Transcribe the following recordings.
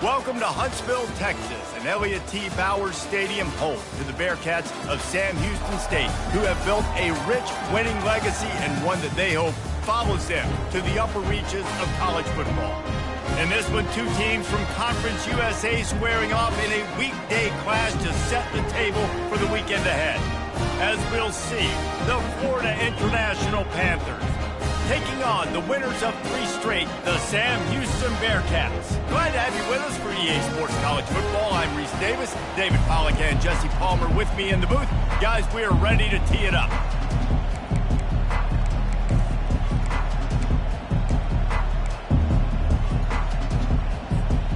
Welcome to Huntsville, Texas, and Elliott T. Bowers Stadium, home to the Bearcats of Sam Houston State, who have built a rich winning legacy and one that they hope follows them to the upper reaches of college football. In this one, two teams from Conference USA squaring off in a weekday clash to set the table for the weekend ahead. As we'll see, the Florida International Panthers taking on the winners of 3 straight, the Sam Houston Bearcats. Glad to have you with us for EA Sports College Football. I'm Reese Davis, David Pollack and Jesse Palmer with me in the booth. Guys, we are ready to tee it up.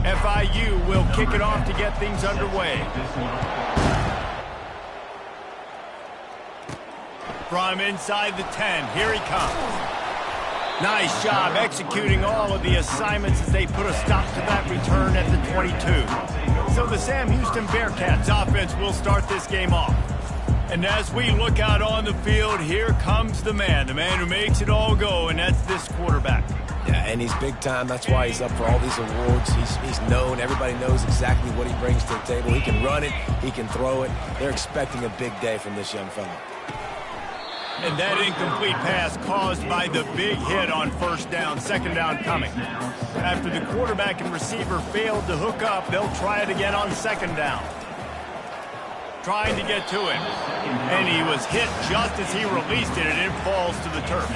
FIU will kick it off to get things underway. From inside the 10, here he comes. Nice job executing all of the assignments as they put a stop to that return at the 22. So the Sam Houston Bearcats offense will start this game off. And as we look out on the field, here comes the man who makes it all go, and that's this quarterback. Yeah, and he's big time. That's why he's up for all these awards. He's known. Everybody knows exactly what he brings to the table. He can run it. He can throw it. They're expecting a big day from this young fella. And that incomplete pass caused by the big hit on first down, second down coming. After the quarterback and receiver failed to hook up, they'll try it again on second down. Trying to get to him. And he was hit just as he released it, and it falls to the turf.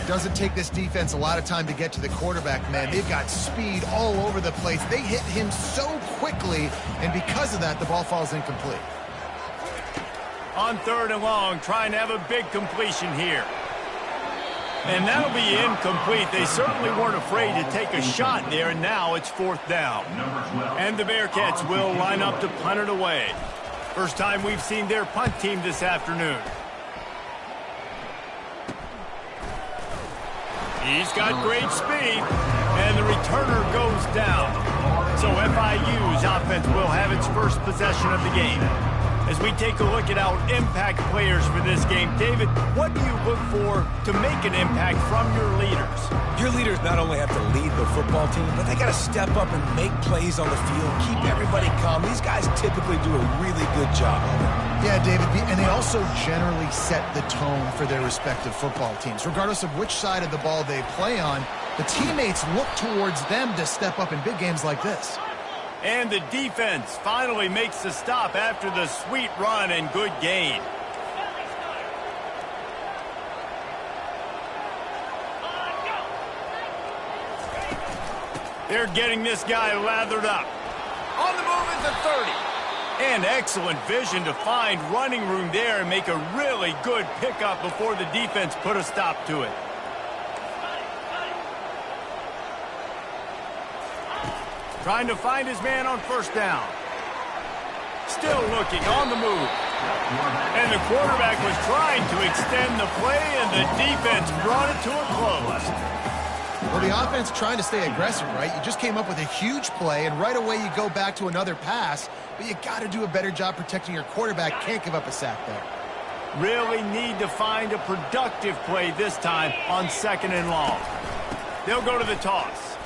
Doesn't take this defense a lot of time to get to the quarterback, man. They've got speed all over the place. They hit him so quickly, and because of that, the ball falls incomplete. On third and long, trying to have a big completion here. And that'll be incomplete. They certainly weren't afraid to take a shot there, and now it's fourth down. And the Bearcats will line up to punt it away. First time we've seen their punt team this afternoon. He's got great speed, and the returner goes down. So FIU's offense will have its first possession of the game. As we take a look at our impact players for this game, David, what do you look for to make an impact from your leaders? Your leaders not only have to lead the football team, but they got to step up and make plays on the field, keep everybody calm. These guys typically do a really good job of it. Yeah, David, and they also generally set the tone for their respective football teams. Regardless of which side of the ball they play on, the teammates look towards them to step up in big games like this. And the defense finally makes the stop after the sweet run and good gain. They're getting this guy lathered up. On the move at the 30. And excellent vision to find running room there and make a really good pickup before the defense put a stop to it. Trying to find his man on first down. Still looking on the move. And the quarterback was trying to extend the play, and the defense brought it to a close. Well, the offense trying to stay aggressive, right? You just came up with a huge play, and right away you go back to another pass, but you got to do a better job protecting your quarterback. Can't give up a sack there. Really need to find a productive play this time on second and long. They'll go to the toss.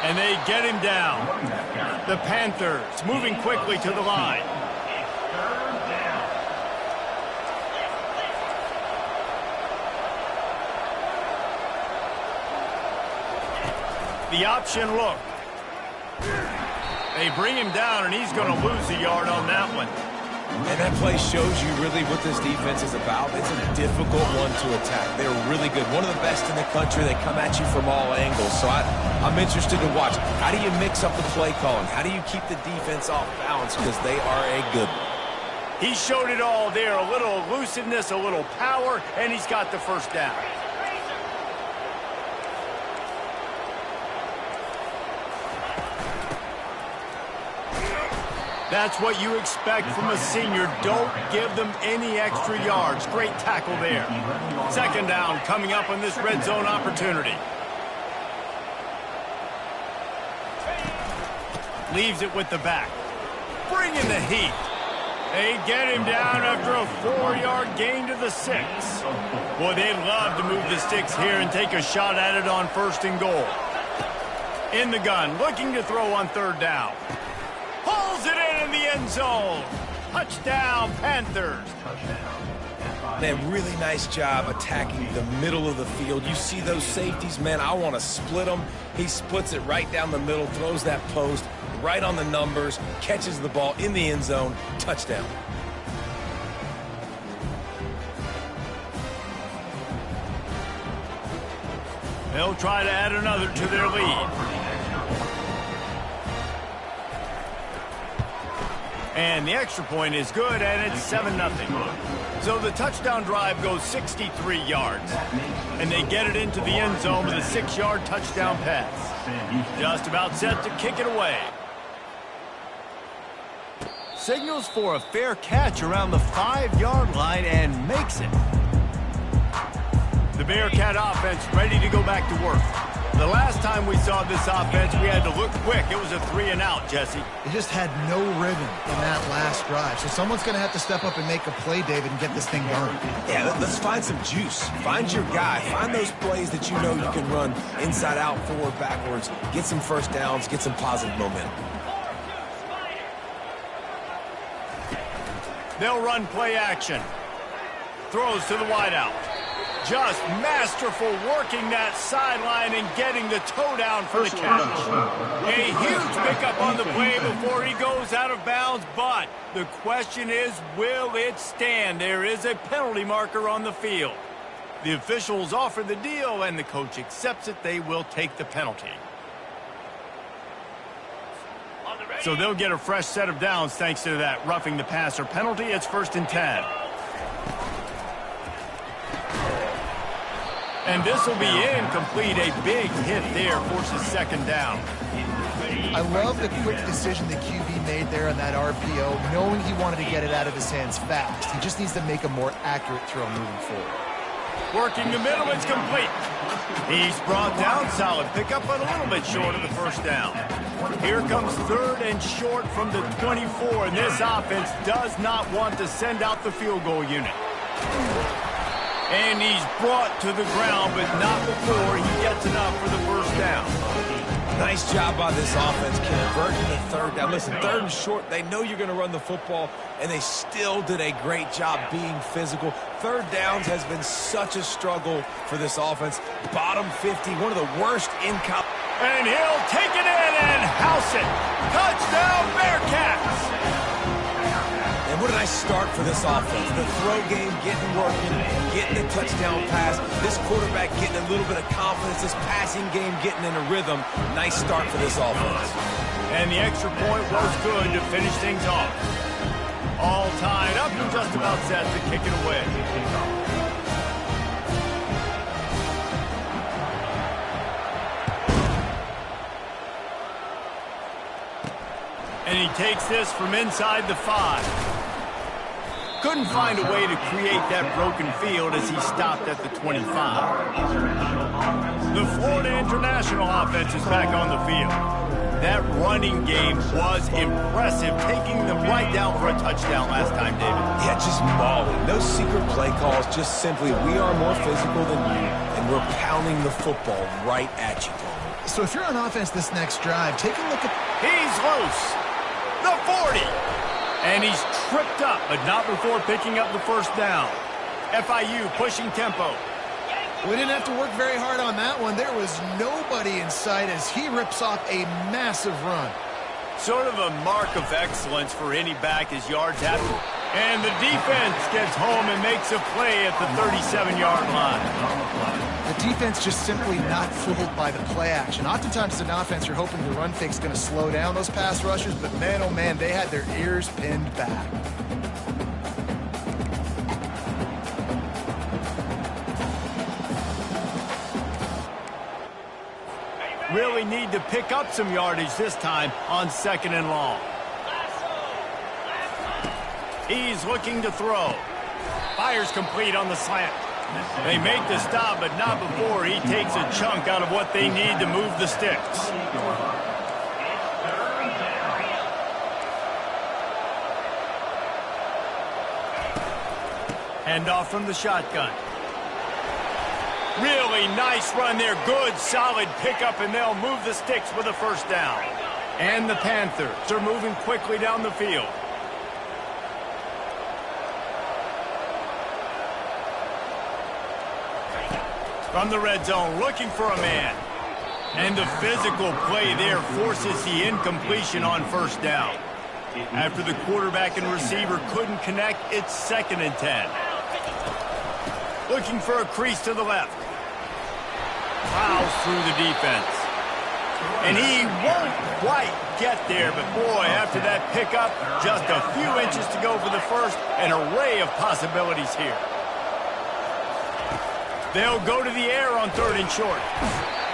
And they get him down. The Panthers moving quickly to the line. The option look. They bring him down, and he's going to lose a yard on that one. And that play shows you really what this defense is about. It's a difficult one to attack. They're really good. One of the best in the country. They come at you from all angles. So I'm interested to watch. How do you mix up the play calling? How do you keep the defense off balance? Because they are a good one. He showed it all there. A little elusiveness, a little power, and he's got the first down. That's what you expect from a senior. Don't give them any extra yards. Great tackle there. Second down coming up on this red zone opportunity. Leaves it with the back. Bring in the heat. They get him down after a 4-yard gain to the 6. Boy, they'd love to move the sticks here and take a shot at it on first and goal. In the gun, looking to throw on third down. Pulls it in the end zone. Touchdown, Panthers. Man, really nice job attacking the middle of the field. You see those safeties, man, I want to split them. He splits it right down the middle, throws that post right on the numbers, catches the ball in the end zone, touchdown. They'll try to add another to their lead. And the extra point is good, and it's 7-0. So the touchdown drive goes 63 yards. And they get it into the end zone with a 6-yard touchdown pass. Just about set to kick it away. Signals for a fair catch around the 5-yard line and makes it. The Bearcat offense ready to go back to work. The last time we saw this offense, we had to look quick. It was a 3-and-out, Jesse. They just had no rhythm in that last drive. So someone's going to have to step up and make a play, David, and get this thing going. Yeah, let's find some juice. Find your guy. Find those plays that you know you can run inside out, forward, backwards. Get some first downs. Get some positive momentum. They'll run play action. Throws to the wideout. Just masterful working that sideline and getting the toe down for the catch. A huge pickup on the play before he goes out of bounds, but the question is, will it stand? There is a penalty marker on the field. The officials offer the deal, and the coach accepts it. They will take the penalty. So they'll get a fresh set of downs thanks to that roughing the passer penalty. It's 1st and 10. And this will be incomplete. A big hit there forces 2nd down. I love the quick decision the QB made there on that RPO, knowing he wanted to get it out of his hands fast. He just needs to make a more accurate throw moving forward. Working the middle, it's complete. He's brought down, solid pickup, but a little bit short of the 1st down. Here comes 3rd and short from the 24, and this offense does not want to send out the field goal unit. And he's brought to the ground, but not before he gets enough for the 1st down. Nice job by this offense converting the 3rd down. Listen, 3rd and short, they know you're going to run the football, and they still did a great job being physical. 3rd downs has been such a struggle for this offense. Bottom 50, one of the worst in college. And he'll take it in and house it. Touchdown, Bearcats! And what a nice start for this offense. The throw game getting working, getting the touchdown pass. This quarterback getting a little bit of confidence. This passing game getting in a rhythm. Nice start for this offense. And the extra point was good to finish things off. All tied up and just about set to kick it away. And he takes this from inside the 5. Couldn't find a way to create that broken field as he stopped at the 25. The Florida International offense is back on the field. That running game was impressive, taking them right down for a touchdown last time, David. Yeah, just mauling. No secret play calls, just simply we are more physical than you, and we're pounding the football right at you. So if you're on offense this next drive, take a look at... He's loose. The 40. And he's tripped up, but not before picking up the 1st down. FIU pushing tempo. We didn't have to work very hard on that one. There was nobody in sight as he rips off a massive run. Sort of a mark of excellence for any back as yards happen. And the defense gets home and makes a play at the 37-yard line. The defense just simply not fooled by the play action. Oftentimes as an offense, you're hoping the run fake's going to slow down those pass rushers, but man, oh man, they had their ears pinned back. Really need to pick up some yardage this time on 2nd and long. He's looking to throw. Fires complete on the slant. They make the stop, but not before he takes a chunk out of what they need to move the sticks. Handoff from the shotgun. Really nice run there. Good, solid pickup, and they'll move the sticks with a first down. And the Panthers are moving quickly down the field. From the red zone, looking for a man. And the physical play there forces the incompletion on first down. After the quarterback and receiver couldn't connect, it's 2nd and 10. Looking for a crease to the left. Plows through the defense. And he won't quite get there, but boy, after that pickup, just a few inches to go for the first. An array of possibilities here. They'll go to the air on 3rd and short.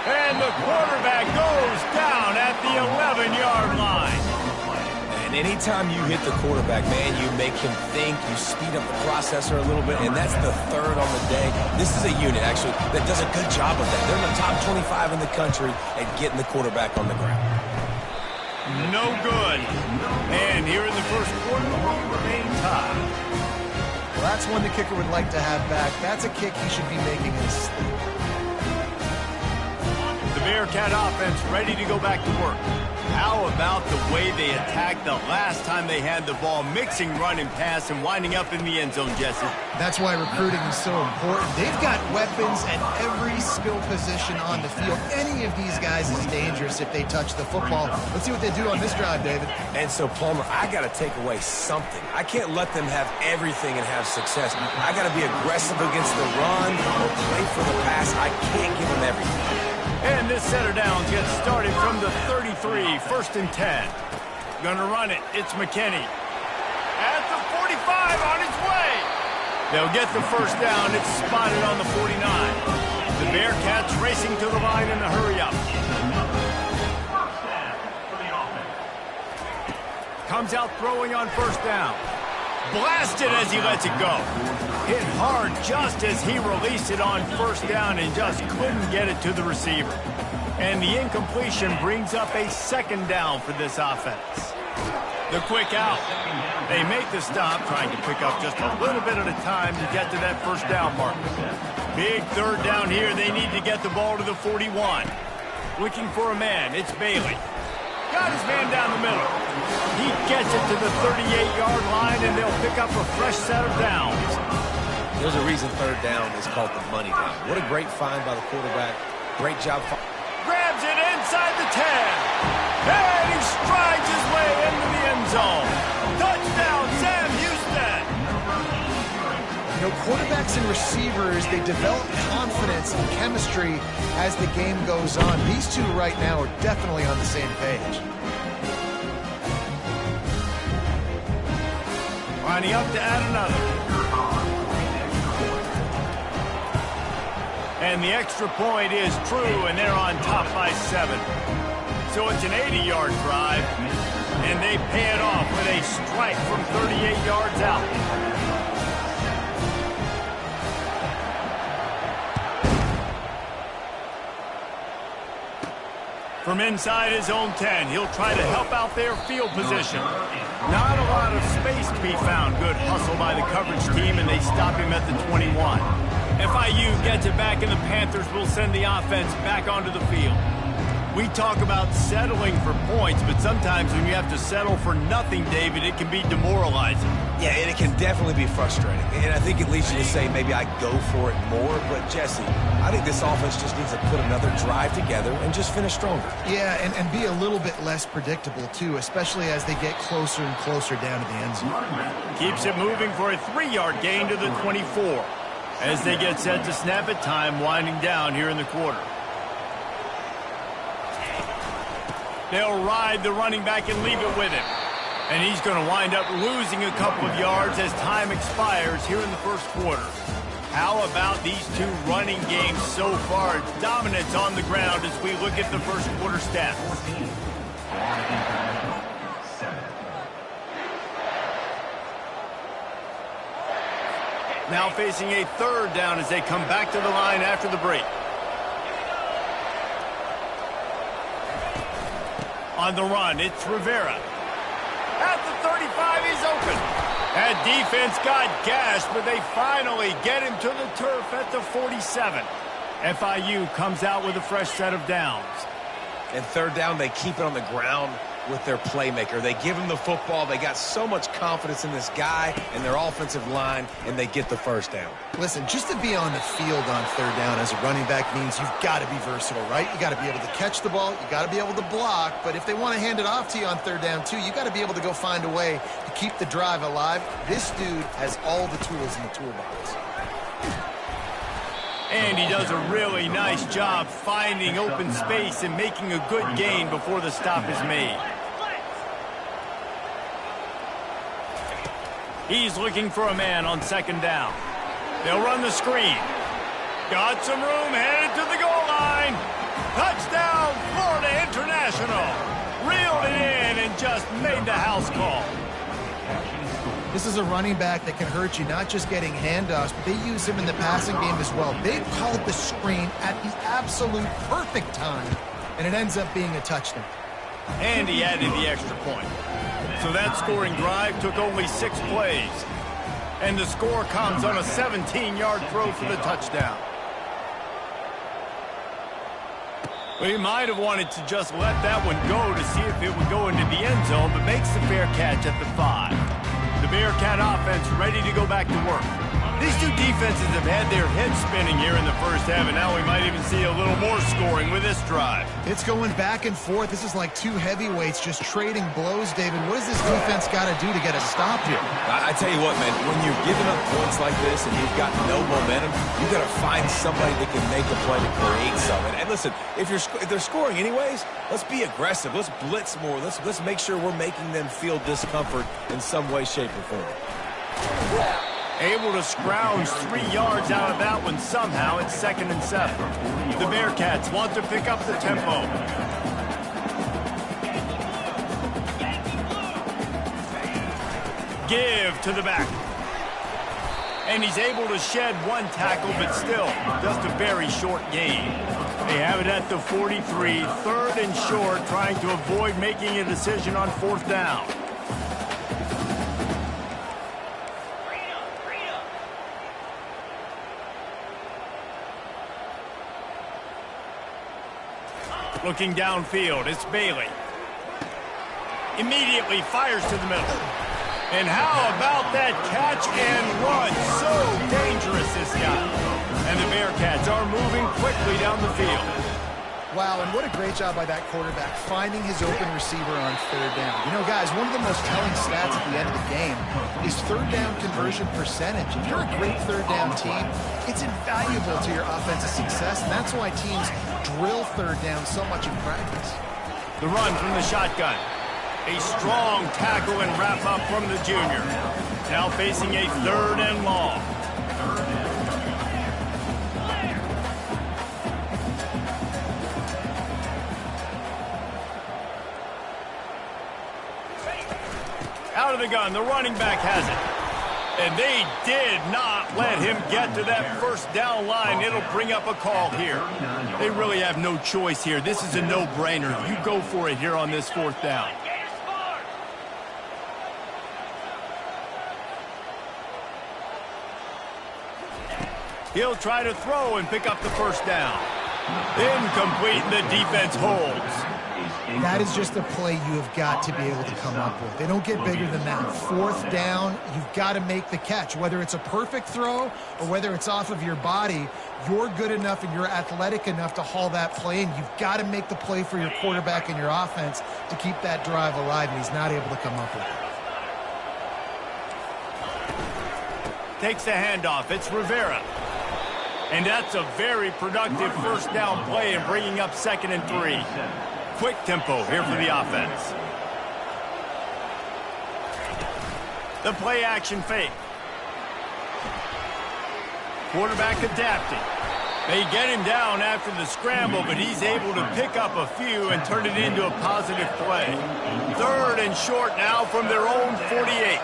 And the quarterback goes down at the 11-yard line. And anytime you hit the quarterback, man, you make him think, you speed up the processor a little bit, and that's the 3rd on the day. This is a unit, actually, that does a good job of that. They're in the top 25 in the country at getting the quarterback on the ground. No good. And here in the first quarter, we remain tied. Well, that's one the kicker would like to have back. That's a kick he should be making in his sleep. The Bearcat offense ready to go back to work. How about the way they attacked the last time they had the ball, mixing run and pass and winding up in the end zone, Jesse? That's why recruiting is so important. They've got weapons at every skill position on the field. Any of these guys is dangerous if they touch the football. Let's see what they do on this drive, David. And so, Palmer, I got to take away something. I can't let them have everything and have success. I got to be aggressive against the run or play for the pass. I can't give them everything. And this setter downs gets started from the 33, 1st and 10. Gonna run it. It's McKinney. At the 45, on its way. They'll get the first down. It's spotted on the 49. The Bearcats racing to the line in a hurry-up. Comes out throwing on first down. Blasted as he lets it go. Hit hard just as he released it on first down and just couldn't get it to the receiver. And the incompletion brings up a 2nd down for this offense. The quick out. They make the stop, trying to pick up just a little bit at a time to get to that first down mark. Big 3rd down here. They need to get the ball to the 41. Looking for a man. It's Bailey. Got his man down the middle. He gets it to the 38-yard line, and they'll pick up a fresh set of downs. There's a reason 3rd down is called the money down. What a great find by the quarterback. Great job. Grabs it inside the 10. And he strides his way into the end zone. Touchdown, Sam Houston. You know, quarterbacks and receivers, they develop confidence and chemistry as the game goes on. These two right now are definitely on the same page. Lining up to add another. And the extra point is true, and they're on top by 7. So it's an 80-yard drive, and they pay it off with a strike from 38 yards out. From inside his own 10, he'll try to help out their field position. Not a lot of space to be found. Good hustle by the coverage team, and they stop him at the 21. FIU gets it back, and the Panthers will send the offense back onto the field. We talk about settling for points, but sometimes when you have to settle for nothing, David, it can be demoralizing. Yeah, and it can definitely be frustrating. And I think it leads you to say maybe I go for it more. But, Jesse, I think this offense just needs to put another drive together and just finish stronger. Yeah, and be a little bit less predictable, too, especially as they get closer and closer down to the end zone. Keeps it moving for a 3-yard gain to the 24. As they get set to snap it, time winding down here in the quarter. They'll ride the running back and leave it with him. And he's going to wind up losing a couple of yards as time expires here in the first quarter. How about these two running games so far? Dominance on the ground as we look at the first quarter stats. Now facing a 3rd down as they come back to the line after the break. On the run, it's Rivera. At the 35, he's open. That defense got gashed, but they finally get him to the turf at the 47. FIU comes out with a fresh set of downs. And third down, they keep it on the ground with their playmaker. They give him the football. They got so much confidence in this guy and their offensive line, and they get the first down. Listen, just to be on the field on third down as a running back means you've got to be versatile, right? You got to be able to catch the ball. You got to be able to block. But if they want to hand it off to you on third down, too, you got to be able to go find a way to keep the drive alive. This dude has all the tools in the toolbox. And he does a really nice job finding open space and making a good gain before the stop is made. He's looking for a man on second down. They'll run the screen. Got some room, headed to the goal line. Touchdown, Florida International. Reeled it in and just made the house call. This is a running back that can hurt you, not just getting handoffs, but they use him in the passing game as well. They called the screen at the absolute perfect time, and it ends up being a touchdown. And he added the extra point. So that scoring drive took only 6 plays. And the score comes on a 17-yard throw for the touchdown. Well, he might have wanted to just let that one go to see if it would go into the end zone, but makes the fair catch at the 5. The Bearcat offense ready to go back to work. These two defenses have had their heads spinning here in the first half, and now we might even see a little more scoring with this drive. It's going back and forth. This is like two heavyweights just trading blows, David. What does this defense got to do to get a stop here? I tell you what, man, when you're giving up points like this and you've got no momentum, you got to find somebody that can make a play to create something. And listen, if they're scoring anyways, let's be aggressive. Let's blitz more. Let's make sure we're making them feel discomfort in some way, shape, or form. Able to scrounge 3 yards out of that one somehow. It's 2nd and 7. The Bearcats want to pick up the tempo. Give to the back. And he's able to shed 1 tackle, but still just a very short gain. They have it at the 43, 3rd and short, trying to avoid making a decision on 4th down. Looking downfield, it's Bailey. Immediately fires to the middle. And how about that catch and run? So dangerous, this guy. And the Bearcats are moving quickly down the field. Wow, and what a great job by that quarterback, finding his open receiver on third down. You know, guys, one of the most telling stats at the end of the game is third down conversion percentage. If you're a great third down team, it's invaluable to your offensive success, and that's why teams drill third down so much in practice. The run from the shotgun. A strong tackle and wrap up from the junior. Now facing a 3rd and long. Out of the gun, the running back has it. And they did not let him get to that first down line. It'll bring up a call here. They really have no choice here. This is a no-brainer. You go for it here on this 4th down. He'll try to throw and pick up the first down. Incomplete, and the defense holds. That is just a play you have got to be able to come up with. They don't get bigger than that. 4th down, you've got to make the catch. Whether it's a perfect throw or whether it's off of your body, you're good enough and you're athletic enough to haul that play, and you've got to make the play for your quarterback and your offense to keep that drive alive, and he's not able to come up with it. Takes the handoff. It's Rivera. And that's a very productive first down play and bringing up 2nd and 3. Quick tempo here for the offense. The play action fake. Quarterback adapting. They get him down after the scramble, but he's able to pick up a few and turn it into a positive play. 3rd and short now from their own 48.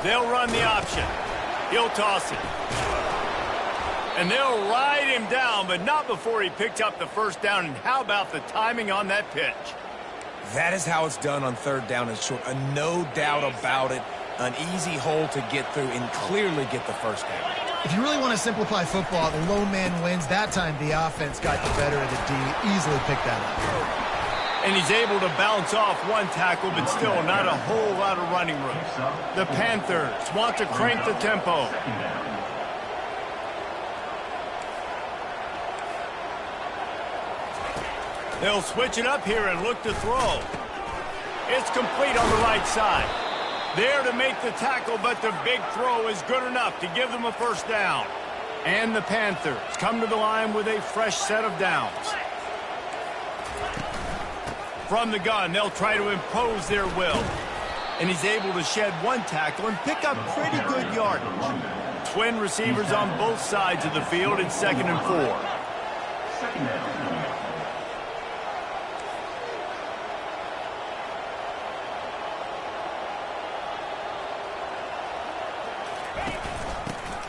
They'll run the option. He'll toss it. And they'll ride him down, but not before he picked up the first down. And how about the timing on that pitch? That is how it's done on 3rd down and short. No doubt about it. An easy hole to get through and clearly get the first down. If you really want to simplify football, the lone man wins. That time the offense got the better of the D. Easily picked that up. And he's able to bounce off one tackle, but still not a whole lot of running room. The Panthers want to crank the tempo. They'll switch it up here and look to throw. It's complete on the right side. There to make the tackle, but the big throw is good enough to give them a first down. And the Panthers come to the line with a fresh set of downs. From the gun, they'll try to impose their will. And he's able to shed one tackle and pick up pretty good yardage. Twin receivers on both sides of the field in 2nd and 4. Second down.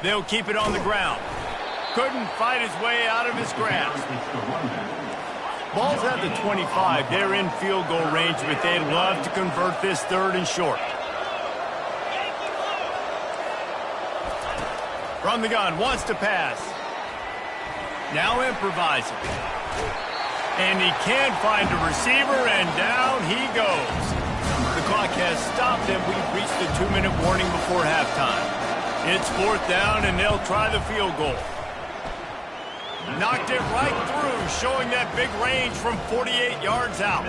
They'll keep it on the ground. Couldn't fight his way out of his grasp. Ball's at the 25. They're in field goal range, but they'd love to convert this 3rd and short. From the gun, wants to pass. Now improvising. And he can't find a receiver, and down he goes. The clock has stopped, and we've reached the 2-minute warning before halftime. It's 4th down, and they'll try the field goal. Knocked it right through, showing that big range from 48 yards out.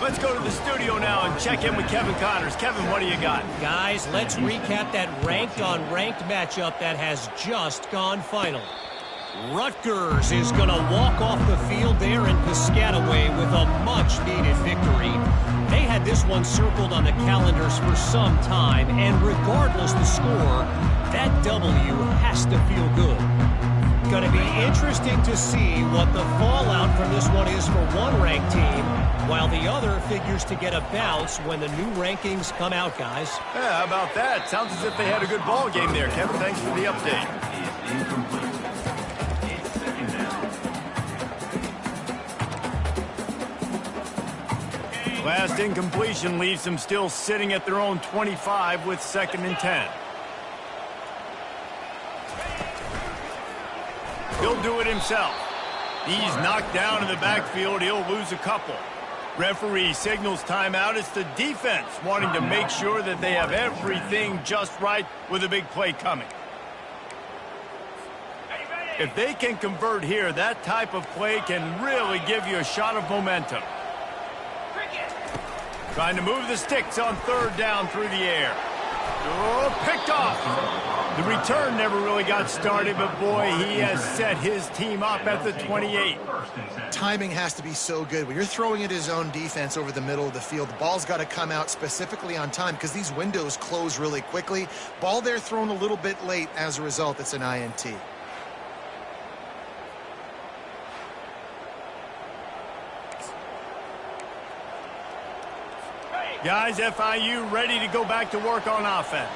Let's go to the studio now and check in with Kevin Connors. Kevin, what do you got? Guys, let's recap that ranked-on-ranked matchup that has just gone final. Rutgers is going to walk off the field there in Piscataway with a much-needed victory. They had this one circled on the calendars for some time, and regardless the score, that W has to feel good. Going to be interesting to see what the fallout from this one is for one ranked team, while the other figures to get a bounce when the new rankings come out, guys. Yeah, how about that? Sounds as if they had a good ball game there. Kevin, thanks for the update. Last incompletion leaves them still sitting at their own 25 with 2nd and 10. He'll do it himself. He's knocked down in the backfield. He'll lose a couple. Referee signals timeout. It's the defense wanting to make sure that they have everything just right with a big play coming. If they can convert here, that type of play can really give you a shot of momentum. Trying to move the sticks on 3rd down through the air. Oh, picked off. The return never really got started, but boy, he has set his team up at the 28. Timing has to be so good. When you're throwing at his own defense over the middle of the field, the ball's got to come out specifically on time because these windows close really quickly. Ball there thrown a little bit late. As a result, it's an INT. Guys, FIU ready to go back to work on offense.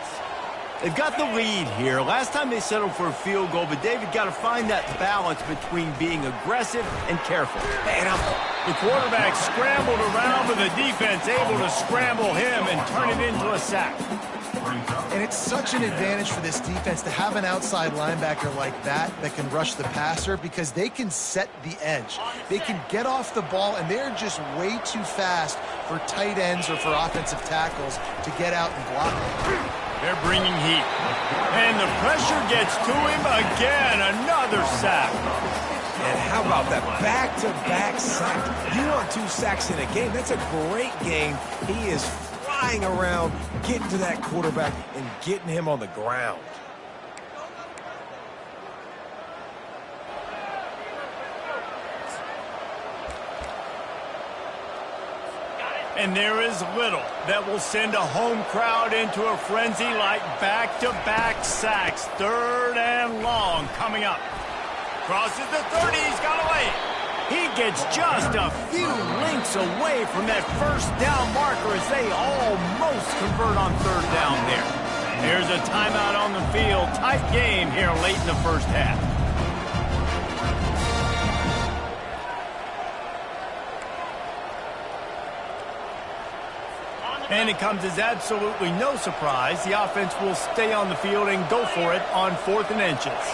They've got the lead here. Last time they settled for a field goal, but David got to find that balance between being aggressive and careful. The quarterback scrambled around, but the defense able to scramble him and turn it into a sack. And it's such an advantage for this defense to have an outside linebacker like that can rush the passer because they can set the edge. They can get off the ball, and they're just way too fast for tight ends or for offensive tackles to get out and block them. They're bringing heat. And the pressure gets to him again. Another sack. And how about that back-to-back sack? You want 2 sacks in a game. That's a great game. He is flying around, getting to that quarterback and getting him on the ground. And there is little that will send a home crowd into a frenzy like back-to-back sacks. 3rd and long coming up. Crosses the 30, he's got away. He gets just a few lengths away from that first down marker as they almost convert on 3rd down there. There's a timeout on the field. Tight game here late in the first half. And it comes as absolutely no surprise. The offense will stay on the field and go for it on 4th and inches.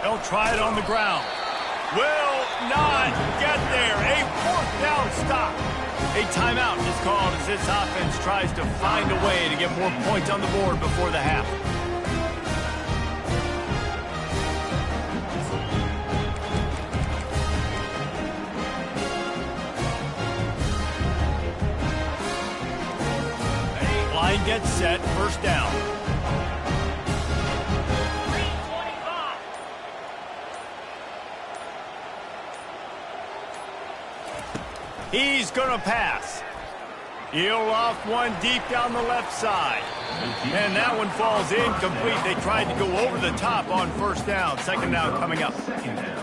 They'll try it on the ground. Will not get there. A 4th down stop. A timeout is called as this offense tries to find a way to get more points on the board before the half. Line gets set, 1st down. He's going to pass. He'll off one deep down the left side. And that one falls incomplete. They tried to go over the top on 1st down. 2nd down coming up.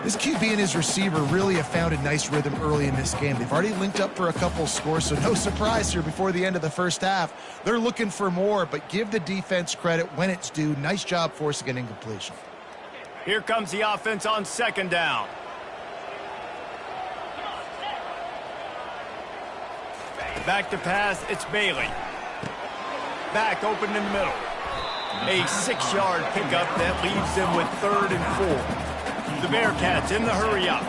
This QB and his receiver really have found a nice rhythm early in this game. They've already linked up for a couple scores, so no surprise here before the end of the 1st half. They're looking for more, but give the defense credit when it's due. Nice job forcing an incompletion. Here comes the offense on 2nd down. Back to pass, it's Bailey. Back open in the middle. A 6-yard pickup that leaves them with 3rd and 4. The Bearcats in the hurry up.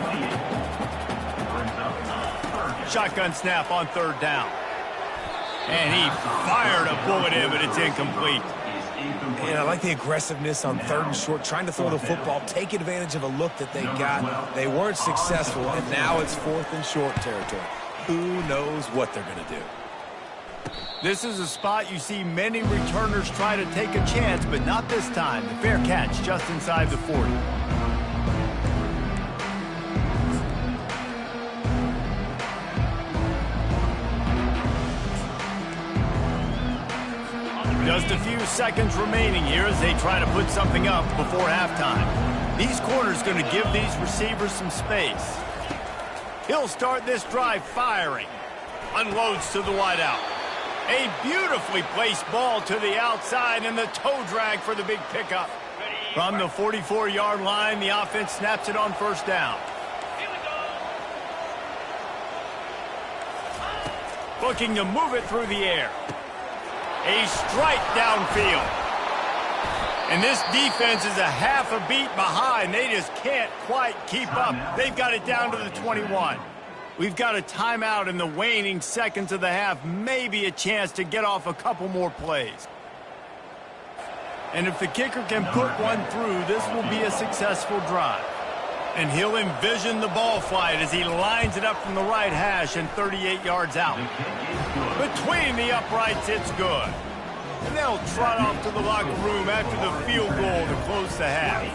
Shotgun snap on 3rd down. And he fired a bullet in, but it's incomplete. And I like the aggressiveness on 3rd and short, trying to throw the football, take advantage of a look that they got. They weren't successful, and now it's 4th and short territory. Who knows what they're going to do? This is a spot you see many returners try to take a chance, but not this time. The fair catch just inside the 40. Just a few seconds remaining here as they try to put something up before halftime. These corners going to give these receivers some space. He'll start this drive firing. Unloads to the wideout. A beautifully placed ball to the outside and the toe drag for the big pickup. From the 44-yard line, the offense snaps it on 1st down. Looking to move it through the air. A strike downfield. And this defense is a half a beat behind. They just can't quite keep up. They've got it down to the 21. We've got a timeout in the waning seconds of the half. Maybe a chance to get off a couple more plays. And if the kicker can put one through, this will be a successful drive. And he'll envision the ball flight as he lines it up from the right hash and 38 yards out. Between the uprights, it's good. And they'll trot off to the locker room after the field goal to close the half.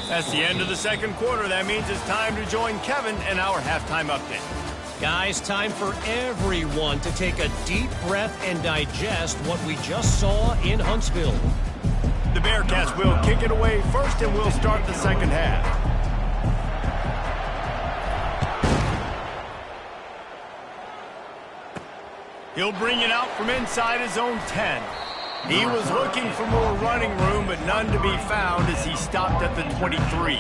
That's the end of the 2nd quarter. That means it's time to join Kevin in our halftime update. Guys, time for everyone to take a deep breath and digest what we just saw in Huntsville. The Bearcats will kick it away first, and we'll start the 2nd half. He'll bring it out from inside his own 10. He was looking for more running room, but none to be found as he stopped at the 23.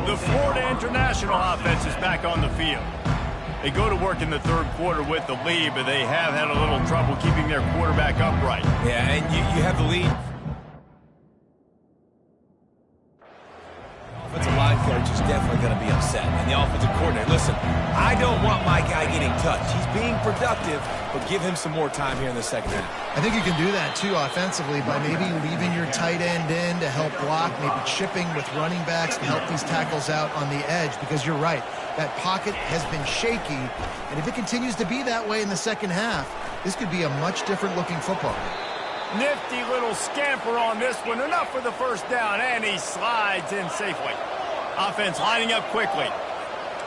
The Florida International offense is back on the field. They go to work in the 3rd quarter with the lead, but they have had a little trouble keeping their quarterback upright. Yeah, and you have the lead. Offensive line coach is definitely going to be upset. And the offensive coordinator, listen, I don't want my guy getting touched. He's being productive, but give him some more time here in the 2nd half. I think you can do that, too, offensively, by maybe leaving your tight end in to help block, maybe chipping with running backs to help these tackles out on the edge, because you're right. That pocket has been shaky, and if it continues to be that way in the 2nd half, this could be a much different-looking football game. Nifty little scamper on this one. Enough for the 1st down, and he slides in safely. Offense lining up quickly.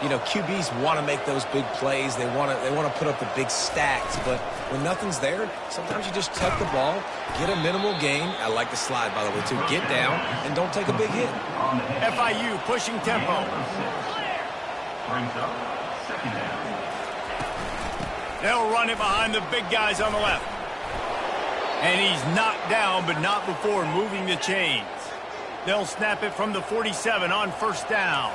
You know, QBs want to make those big plays. They want to put up the big stacks, but when nothing's there, sometimes you just tuck the ball, get a minimal gain. I like the slide, by the way, too. Get down and don't take a big hit. FIU pushing tempo. Brings up 2nd down. They'll run it behind the big guys on the left. And he's knocked down, but not before moving the chains. They'll snap it from the 47 on 1st down.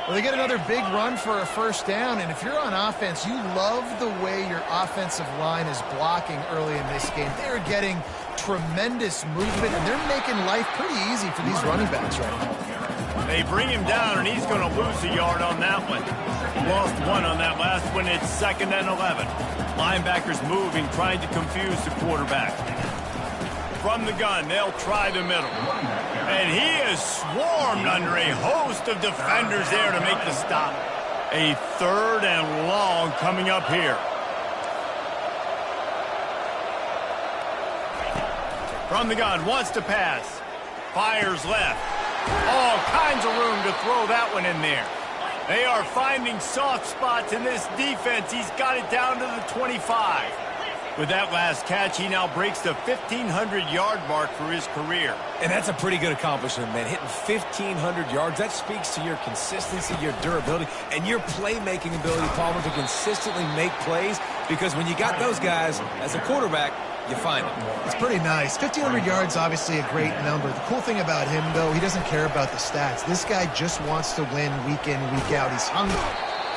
Well, they get another big run for a first down, and if you're on offense, you love the way your offensive line is blocking early in this game. They're getting tremendous movement, and they're making life pretty easy for these running backs right now. They bring him down, and he's going to lose a yard on that one. Lost one on that last one. It's 2nd and 11. Linebackers moving, trying to confuse the quarterback. From the gun, they'll try the middle. And he is swarmed under a host of defenders there to make the stop. A 3rd and long coming up here. From the gun, wants to pass. Fires left. All kinds of room to throw that one in there. They are finding soft spots in this defense. He's got it down to the 25. With that last catch, he now breaks the 1,500-yard mark for his career. And that's a pretty good accomplishment, man. Hitting 1,500 yards, that speaks to your consistency, your durability, and your playmaking ability, Palmer, to consistently make plays. Because when you got those guys as a quarterback, you find them. It's pretty nice. 1,500 yards, obviously a great number. The cool thing about him, though, he doesn't care about the stats. This guy just wants to win week in, week out. He's hungry.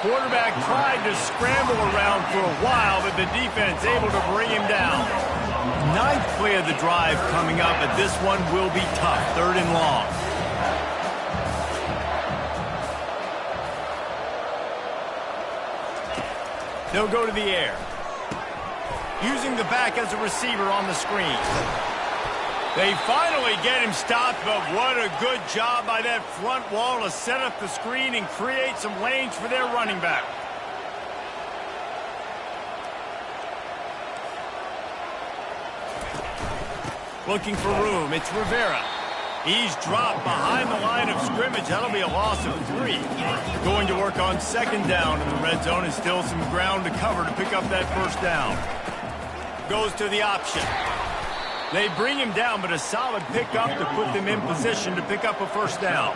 Quarterback tried to scramble around for a while, but the defense able to bring him down. 9th play of the drive coming up, but this one will be tough. 3rd and long. They'll go to the air. Using the back as a receiver on the screen. They finally get him stopped, but what a good job by that front wall to set up the screen and create some lanes for their running back. Looking for room, it's Rivera. He's dropped behind the line of scrimmage. That'll be a loss of 3. Going to work on 2nd down in the red zone, and still some ground to cover to pick up that first down. Goes to the option. They bring him down, but a solid pickup to put them in position to pick up a first down.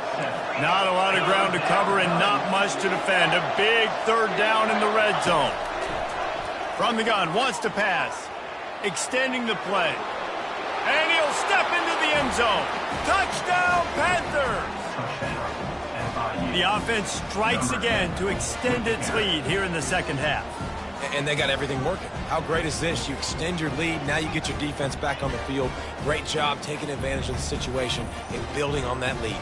Not a lot of ground to cover and not much to defend. A big 3rd down in the red zone. From the gun, wants to pass. Extending the play. And he'll step into the end zone. Touchdown, Panthers! The offense strikes again to extend its lead here in the 2nd half. And they got everything working. How great is this? You extend your lead. Now you get your defense back on the field. Great job taking advantage of the situation and building on that lead.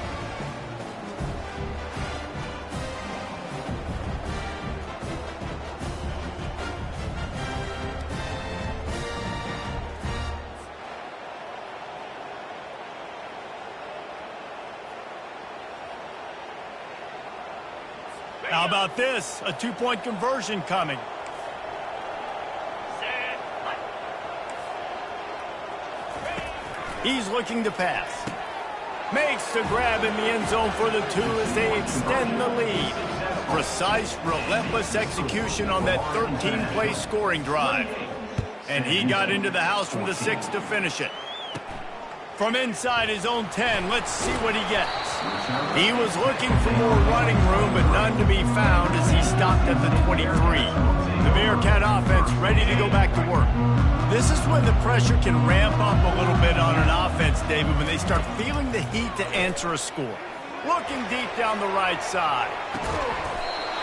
How about this? A 2-point conversion coming. He's looking to pass. Makes the grab in the end zone for the 2 as they extend the lead. Precise, relentless execution on that 13-play scoring drive. And he got into the house from the 6 to finish it. From inside his own 10, let's see what he gets. He was looking for more running room, but none to be found as he stopped at the 23. The Bearcat offense ready to go back to work. This is when the pressure can ramp up a little bit on an offense, David, when they start feeling the heat to answer a score. Looking deep down the right side.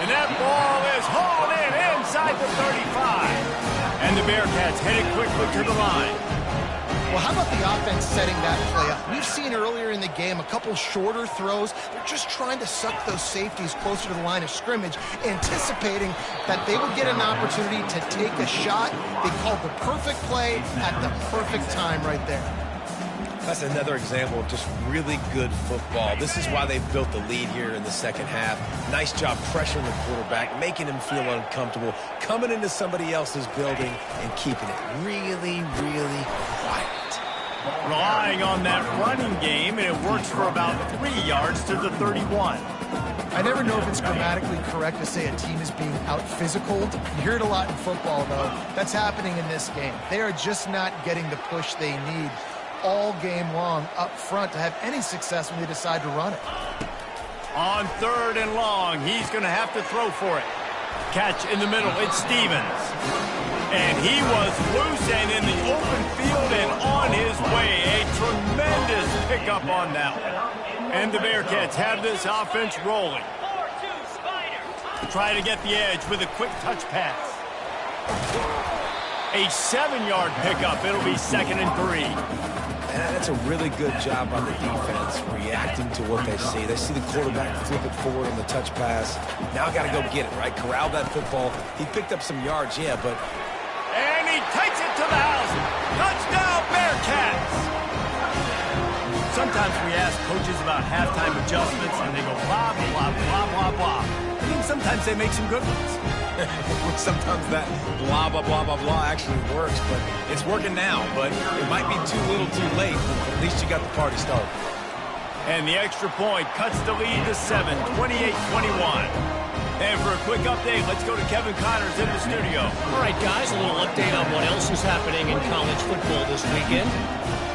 And that ball is hauled in inside the 35. And the Bearcats headed quickly to the line. Well, how about the offense setting that play up? We've seen earlier in the game a couple shorter throws. They're just trying to suck those safeties closer to the line of scrimmage, anticipating that they would get an opportunity to take a shot. They called the perfect play at the perfect time right there. That's another example of just really good football. This is why they've built the lead here in the 2nd half. Nice job pressuring the quarterback, making him feel uncomfortable, coming into somebody else's building and keeping it really, really quiet. Relying on that running game, and it works for about 3 yards to the 31. I never know if it's grammatically correct to say a team is being out-physicaled. You hear it a lot in football, though. That's happening in this game. They are just not getting the push they need all game long up front to have any success when they decide to run it. On 3rd and long, he's going to have to throw for it. Catch in the middle, it's Stevens. And he was loose and in the open field and on his way. A tremendous pickup on that one. And the Bearcats have this offense rolling. try to get the edge with a quick touch pass. A 7-yard pickup. It'll be 2nd and 3. And that's a really good job on the defense, reacting to what they see. They see the quarterback flip it forward on the touch pass. Now I got to go get it, right? Corral that football. He picked up some yards, yeah, but... And he takes it to the house. Touchdown, Bearcats! Sometimes we ask coaches about halftime adjustments, and they go blah, blah, blah, blah, blah. I think sometimes they make some good ones. Sometimes that blah, blah, blah, blah, blah actually works, but it's working now. But it might be too little too late, but at least you got the party started. And the extra point cuts the lead to 7, 28-21. And for a quick update, let's go to Kevin Connors in the studio. All right, guys, a little update on what else is happening in college football this weekend.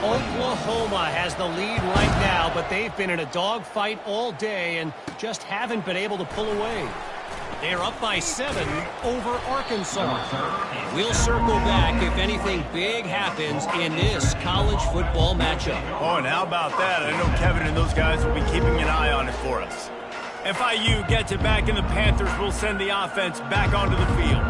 Oklahoma has the lead right now, but they've been in a dogfight all day and just haven't been able to pull away. They're up by 7 over Arkansas. We'll circle back if anything big happens in this college football matchup. Oh, and how about that? I know Kevin and those guys will be keeping an eye on it for us. FIU gets it back, and the Panthers will send the offense back onto the field.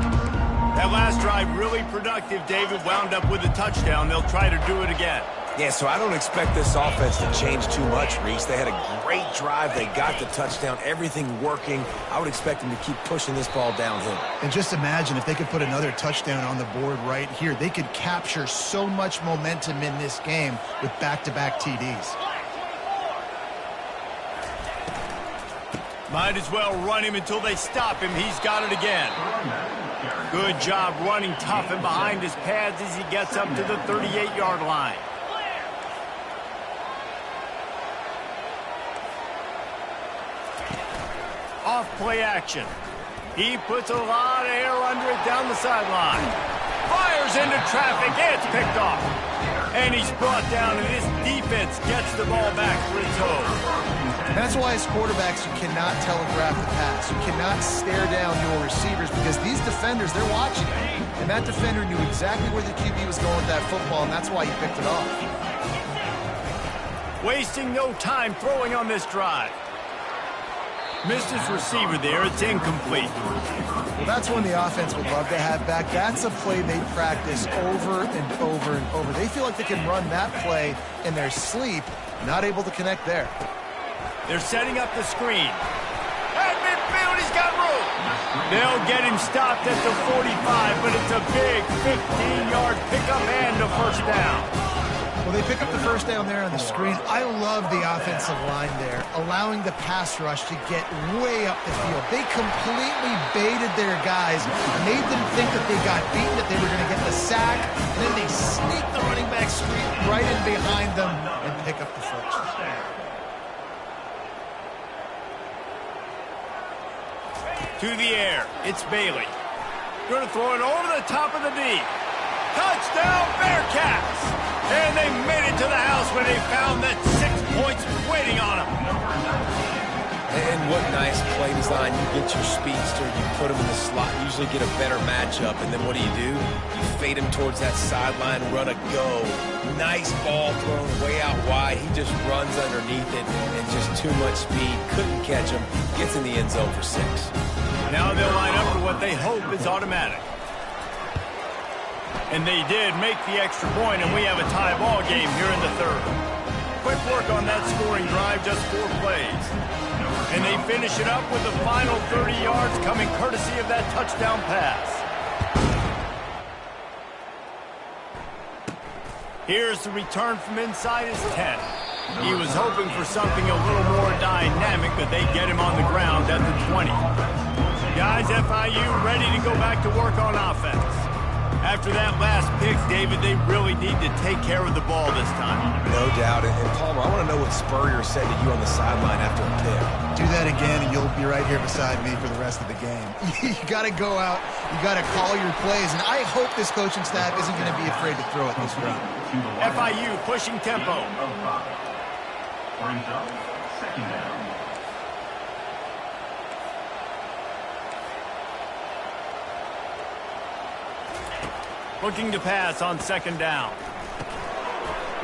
That last drive, really productive. David wound up with a touchdown. They'll try to do it again. Yeah, so I don't expect this offense to change too much, Reese. They had a great drive. They got the touchdown. Everything working. I would expect them to keep pushing this ball downhill. And just imagine if they could put another touchdown on the board right here. They could capture so much momentum in this game with back-to-back TDs. Might as well run him until they stop him. He's got it again. Good job running tough and behind his pads as he gets up to the 38-yard line. Off play action. He puts a lot of air under it down the sideline. Fires into traffic. It's picked off. And he's brought down, and this defense gets the ball back for its own. That's why as quarterbacks you cannot telegraph the pass. You cannot stare down your receivers because these defenders, they're watching it. And that defender knew exactly where the QB was going with that football, and that's why he picked it off. Wasting no time throwing on this drive. Missed his receiver there. It's incomplete. Well, that's one the offense would love to have back. That's a play they practice over and over and over. They feel like they can run that play in their sleep, not able to connect there. They're setting up the screen. At midfield, he's got room. They'll get him stopped at the 45, but it's a big 15-yard pickup and a first down. Well, they pick up the first down there on the screen. I love the offensive line there, allowing the pass rush to get way up the field. They completely baited their guys, made them think that they got beaten, that they were going to get the sack, and then they sneak the running back screen right in behind them and pick up the first. To the air, it's Bailey. Going to throw it over the top of the D. Touchdown, Bearcats! And they made it to the house where they found that 6 points waiting on them. And what nice play design. You get your speedster, you put him in the slot, usually get a better matchup, and then what do? You fade him towards that sideline, run a go. Nice ball thrown way out wide. He just runs underneath it, and just too much speed. Couldn't catch him. Gets in the end zone for 6. Now they'll line up for what they hope is automatic. And they did make the extra point, and we have a tie ball game here in the third. Quick work on that scoring drive, just 4 plays. And they finish it up with the final 30 yards coming courtesy of that touchdown pass. Here's the return from inside his 10. He was hoping for something a little more dynamic, but they get him on the ground at the 20. Guys, FIU ready to go back to work on offense. After that last pick, David, they really need to take care of the ball this time. No doubt. And Palmer, I want to know what Spurrier said to you on the sideline after a pick. Do that again, and you'll be right here beside me for the rest of the game. You got to go out. You got to call your plays, and I hope this coaching staff isn't going to be afraid to throw it this round. FIU pushing tempo. Brings up 2nd down. Looking to pass on 2nd down.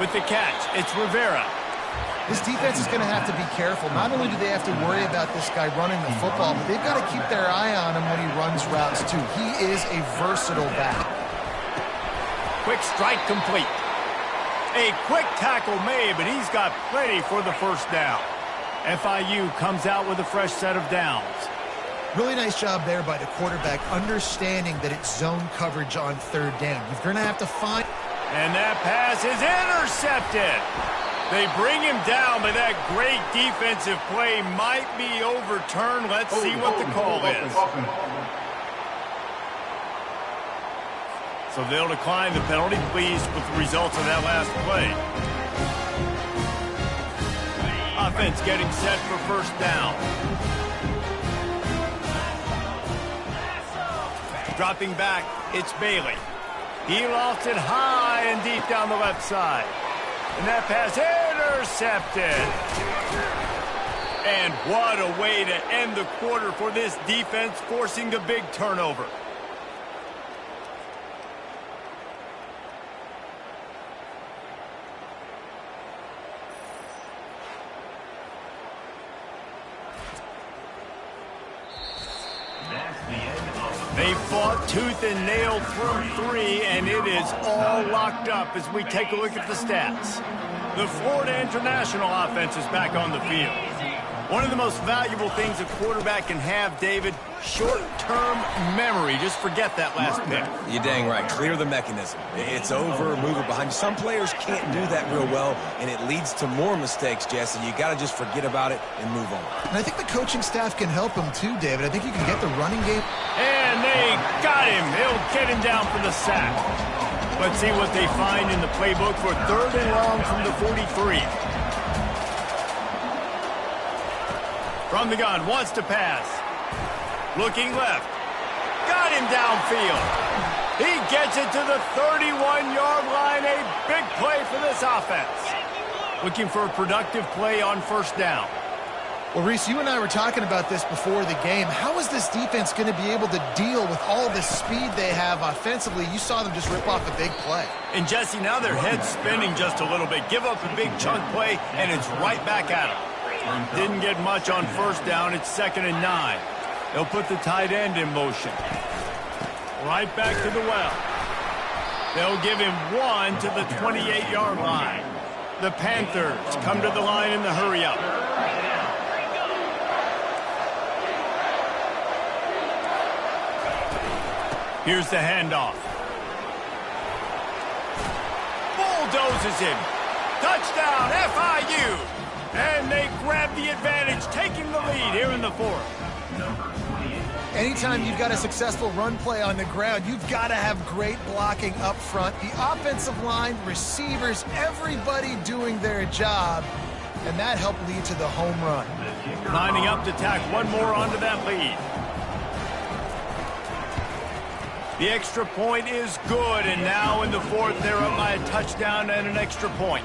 With the catch, it's Rivera. This defense is going to have to be careful. Not only do they have to worry about this guy running the football, but they've got to keep their eye on him when he runs routes too. He is a versatile back. Quick strike complete. A quick tackle made, but he's got plenty for the first down. FIU comes out with a fresh set of downs. Really nice job there by the quarterback, understanding that it's zone coverage on third down. You're going to have to find... And that pass is intercepted. They bring him down, but that great defensive play might be overturned. Let's see what the call is. So they'll decline the penalty, pleased with the results of that last play. Offense getting set for first down. Dropping back, it's Bailey. He lost it high and deep down the left side. And that pass intercepted. And what a way to end the quarter for this defense, forcing the big turnover. They fought tooth and nail through 3, and it is all locked up as we take a look at the stats. The Florida International offense is back on the field. One of the most valuable things a quarterback can have, David, short-term memory. Just forget that last pick. You're dang right. Clear the mechanism. It's over, move it behind you. Some players can't do that real well, and it leads to more mistakes, Jesse. You got to just forget about it and move on. And I think the coaching staff can help him too, David. I think you can get the running game. And they got him. He'll get him down for the sack. Let's see what they find in the playbook for third and long from the 43. From the gun, wants to pass. Looking left. Got him downfield. He gets it to the 31-yard line. A big play for this offense. Looking for a productive play on first down. Well, Reese, you and I were talking about this before the game. How is this defense going to be able to deal with all the speed they have offensively? You saw them just rip off a big play. And, Jesse, now their head's spinning just a little bit. Give up a big chunk play, and it's right back at them. Didn't get much on first down. It's 2nd and 9. They'll put the tight end in motion. Right back to the well. They'll give him 1 to the 28-yard line. The Panthers come to the line in the hurry-up. Here's the handoff. Bulldozes him. Touchdown, FIU. And they grab the advantage, taking the lead here in the 4th. Anytime you've got a successful run play on the ground, you've got to have great blocking up front. The offensive line, receivers, everybody doing their job. And that helped lead to the home run. Lining up to tack one more onto that lead. The extra point is good, and now in the 4th, they're up by a touchdown and an extra point.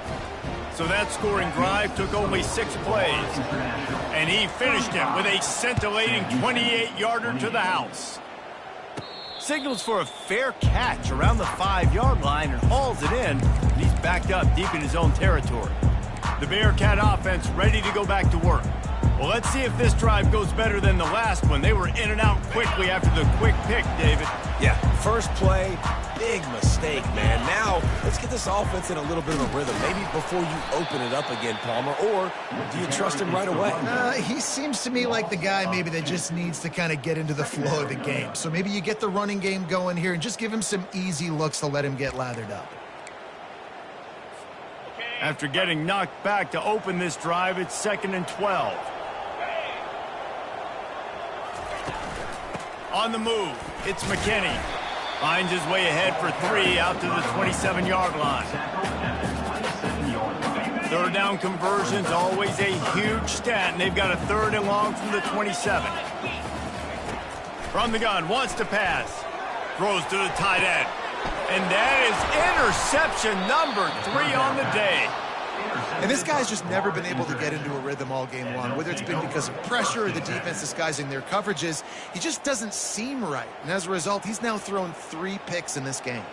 So that scoring drive took only 6 plays. And he finished it with a scintillating 28-yarder to the house. Signals for a fair catch around the 5-yard line and hauls it in. And he's backed up deep in his own territory. The Bearcat offense ready to go back to work. Well, let's see if this drive goes better than the last one. They were in and out quickly after the quick pick, David. Yeah, first play, big mistake, man. Now, let's get this offense in a little bit of a rhythm. Maybe before you open it up again, Palmer, or do you trust him right away? He seems to me like the guy maybe that just needs to kind of get into the flow of the game. So maybe you get the running game going here and just give him some easy looks to let him get lathered up. After getting knocked back to open this drive, it's 2nd and 12. On the move, it's McKinney. Finds his way ahead for 3 out to the 27-yard line. 3rd down conversion's always a huge stat, and they've got a 3rd and long from the 27. From the gun, wants to pass. Throws to the tight end. And that is interception number 3 on the day. And this guy's just never been able to get into a rhythm all game long, whether it's been because of pressure or the defense disguising their coverages. He just doesn't seem right. And as a result, he's now thrown 3 picks in this game.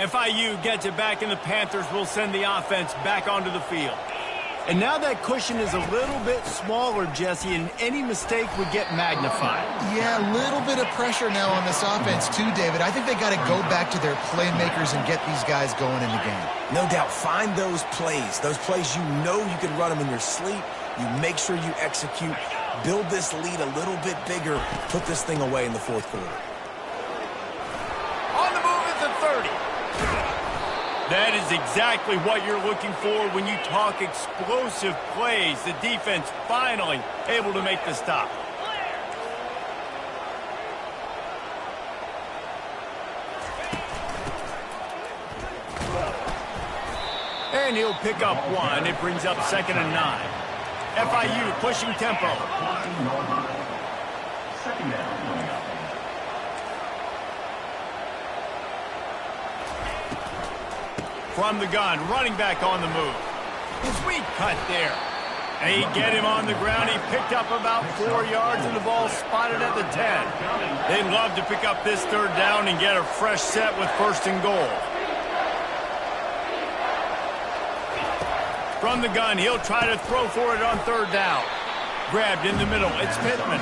FIU gets it back, and the Panthers will send the offense back onto the field. And now that cushion is a little bit smaller, Jesse, and any mistake would get magnified. Yeah, a little bit of pressure now on this offense too, David. I think they got to go back to their playmakers and get these guys going in the game. No doubt, find those plays you know you can run them in your sleep. You make sure you execute, build this lead a little bit bigger, put this thing away in the fourth quarter. On the move at the 30. That is exactly what you're looking for when you talk explosive plays. The defense finally able to make the stop. And he'll pick up one. It brings up 2nd and 9. FIU pushing tempo. Second down. From the gun, running back on the move. Sweet cut there. They get him on the ground. He picked up about 4 yards, and the ball spotted at the 10. They'd love to pick up this 3rd down and get a fresh set with 1st and goal. From the gun, he'll try to throw for it on 3rd down. Grabbed in the middle. It's Pittman.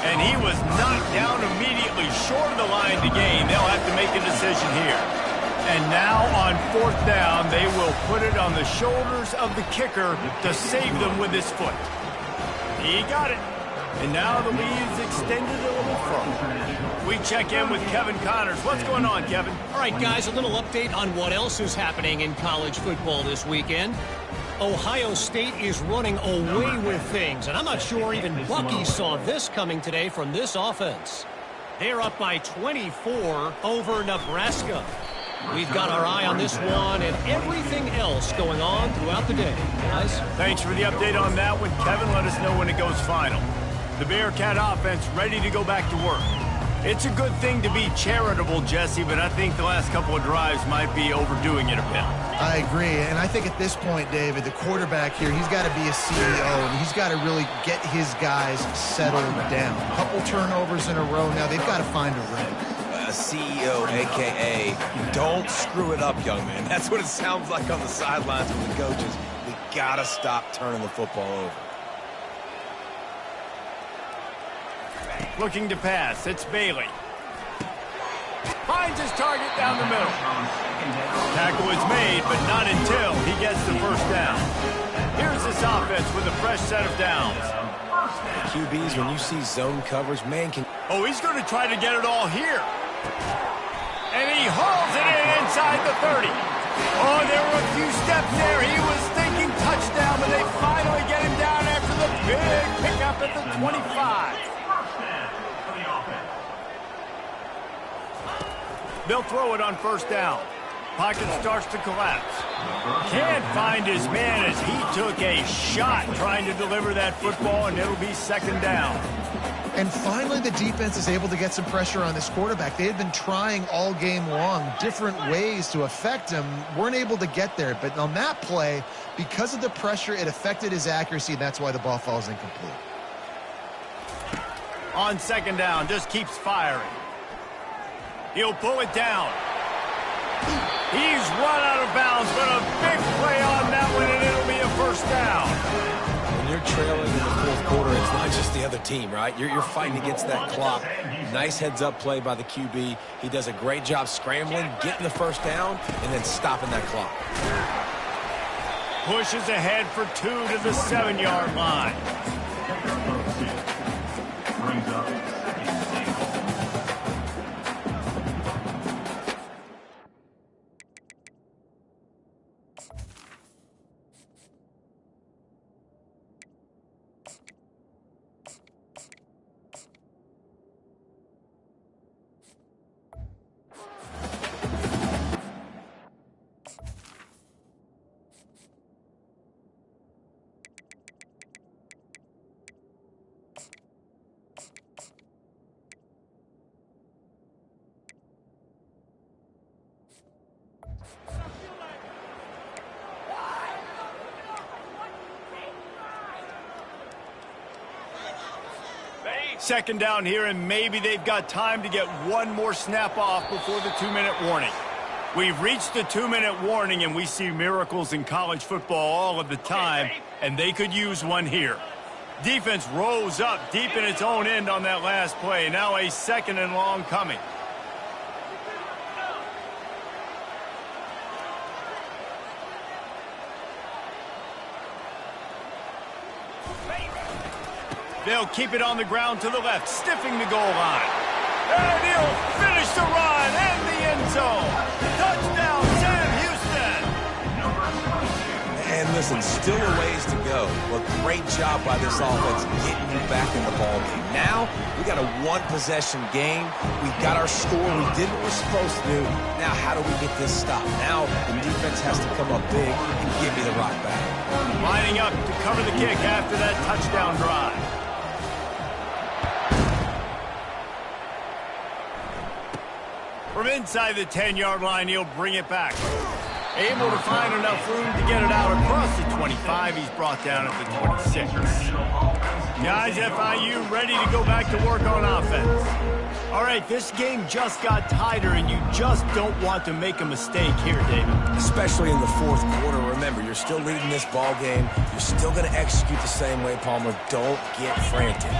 And he was knocked down immediately short of the line to gain. They'll have to make a decision here. And now on 4th down, they will put it on the shoulders of the kicker to save them with his foot. He got it. And now the lead is extended a little further. We check in with Kevin Connors. What's going on, Kevin? All right, guys, a little update on what else is happening in college football this weekend. Ohio State is running away with things, and I'm not sure even Bucky saw this coming today from this offense. They're up by 24 over Nebraska. We've got our eye on this one and everything else going on throughout the day. Guys? Thanks for the update on that one, Kevin. Let us know when it goes final. The Bearcat offense ready to go back to work. It's a good thing to be charitable, Jesse, but I think the last couple of drives might be overdoing it a bit. I agree, and I think at this point, David, the quarterback here, he's got to be a CEO, and he's got to really get his guys settled down. A couple turnovers in a row now. They've got to find a rhythm. CEO, a.k.a. don't screw it up, young man. That's what it sounds like on the sidelines from the coaches. We got to stop turning the football over. Looking to pass. It's Bailey. Finds his target down the middle. Tackle is made, but not until he gets the 1st down. Here's this offense with a fresh set of downs. QBs, when you see zone coverage, man can... Oh, he's going to try to get it all here. And he hauls it in inside the 30. Oh, there were a few steps there. He was thinking touchdown, but they finally get him down after the big pickup at the 25. They'll throw it on 1st down. Pocket starts to collapse. Can't find his man as he took a shot trying to deliver that football, and it'll be 2nd down. And finally, the defense is able to get some pressure on this quarterback. They had been trying all game long different ways to affect him, weren't able to get there. But on that play, because of the pressure, it affected his accuracy, and that's why the ball falls incomplete. On 2nd down, just keeps firing. He'll pull it down. He's run out of bounds, but a big play on that one, and it'll be a 1st down. When you're trailing in the fourth quarter, it's not just the other team, right? You're fighting against that clock. Nice heads-up play by the QB. He does a great job scrambling, getting the 1st down, and then stopping that clock. Pushes ahead for 2 to the 7-yard line. Brings up 2nd and 8. Second down here, and maybe they've got time to get one more snap off before the 2-minute warning. We've reached the 2-minute warning, and we see miracles in college football all of the time, and they could use one here. Defense rose up deep in its own end on that last play. Now a 2nd and long coming. They'll keep it on the ground to the left, stiffing the goal line. And he'll finish the run and the end zone. Touchdown, Sam Houston. And listen, still a ways to go. But great job by this offense getting you back in the ball game. Now, we got a one-possession game. We got our score. We did what we're supposed to do. Now, how do we get this stopped? Now, the defense has to come up big and give me the rock back. Lining up to cover the kick after that touchdown drive. From inside the 10-yard line, he'll bring it back. Able to find enough room to get it out across the 25. He's brought down at the 26. Guys, FIU ready to go back to work on offense. All right, this game just got tighter, and you just don't want to make a mistake here, David. Especially in the fourth quarter. Remember, you're still leading this ball game. You're still going to execute the same way, Palmer. Don't get frantic.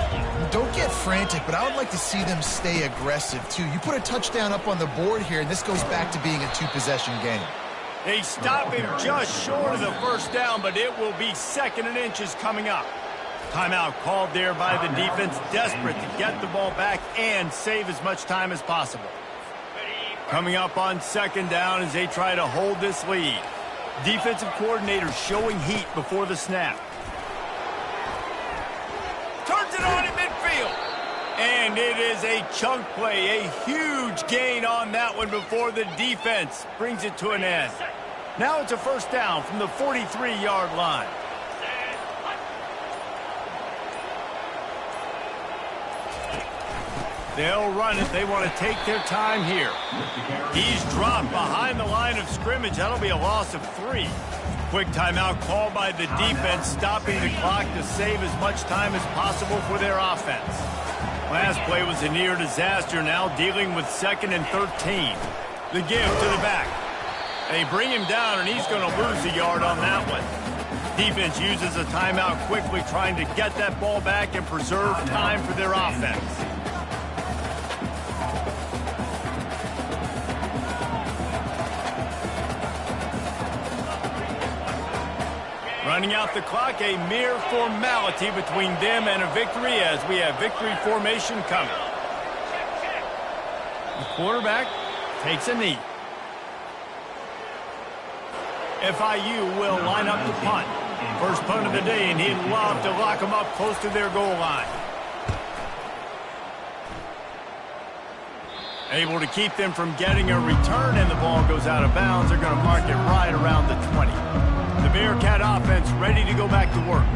Don't get frantic, but I would like to see them stay aggressive, too. You put a touchdown up on the board here, and this goes back to being a two-possession game. They stop him just short of the first down, but it will be 2nd and inches coming up. Timeout called there by the defense, desperate to get the ball back and save as much time as possible. Coming up on 2nd down as they try to hold this lead. Defensive coordinator showing heat before the snap. Turns it on in midfield. And it is a chunk play, a huge gain on that one before the defense brings it to an end. Now it's a 1st down from the 43-yard line. They'll run it. They want to take their time here. He's dropped behind the line of scrimmage. That'll be a loss of 3. Quick timeout called by the defense, stopping the clock to save as much time as possible for their offense. Last play was a near disaster, now dealing with 2nd and 13. The give to the back. They bring him down, and he's going to lose a yard on that one. Defense uses a timeout quickly, trying to get that ball back and preserve time for their offense. Running out the clock, a mere formality between them and a victory as we have victory formation coming. The quarterback takes a knee. FIU will line up to punt. First punt of the day, and he'd love to lock them up close to their goal line. Able to keep them from getting a return, and the ball goes out of bounds. They're going to mark it right around the 20. The Bearcat offense ready to go back to work.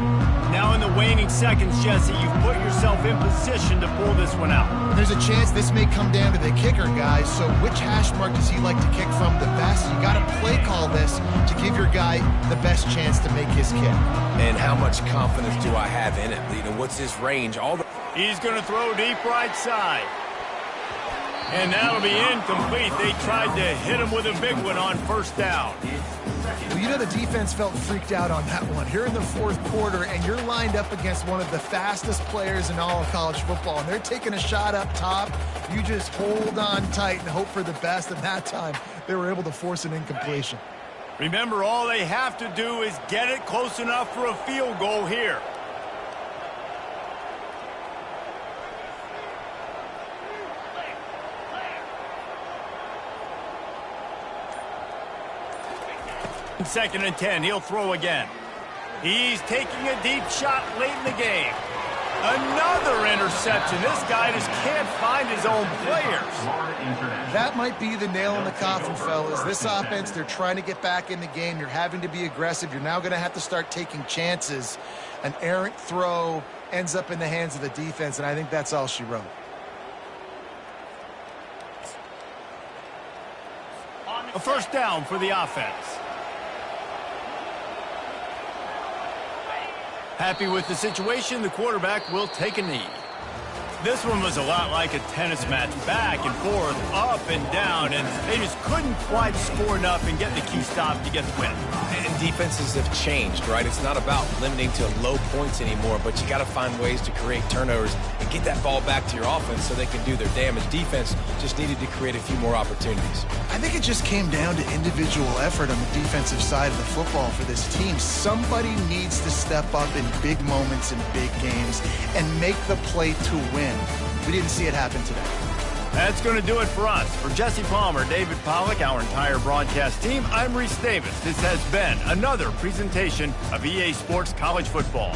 Now in the waning seconds, Jesse, you've put yourself in position to pull this one out. There's a chance this may come down to the kicker, guys, so which hash mark does he like to kick from the best? You got to play call this to give your guy the best chance to make his kick. And how much confidence do I have in it? You know, what's his range? He's going to throw deep right side. And that'll be incomplete. They tried to hit him with a big one on 1st down. Well, you know the defense felt freaked out on that one. You're in the 4th quarter, and you're lined up against one of the fastest players in all of college football, and they're taking a shot up top. You just hold on tight and hope for the best, and that time they were able to force an incompletion. Remember, all they have to do is get it close enough for a field goal here. Second and 10, he'll throw again. He's taking a deep shot late in the game. Another interception. This guy just can't find his own players. That might be the nail in the coffin, fellas. This offense, they're trying to get back in the game. You're having to be aggressive. You're now going to have to start taking chances. An errant throw ends up in the hands of the defense, and I think that's all she wrote. A 1st down for the offense. Happy with the situation, the quarterback will take a knee. This one was a lot like a tennis match, back and forth, up and down, and they just couldn't quite score enough and get the key stop to get the win. And defenses have changed, right? It's not about limiting to low points anymore, but you got to find ways to create turnovers and get that ball back to your offense so they can do their damage. Defense just needed to create a few more opportunities. I think it just came down to individual effort on the defensive side of the football for this team. Somebody needs to step up in big moments in big games and make the play to win. We didn't see it happen today. That's going to do it for us. For Jesse Palmer, David Pollack, our entire broadcast team, I'm Reese Davis. This has been another presentation of EA Sports College Football.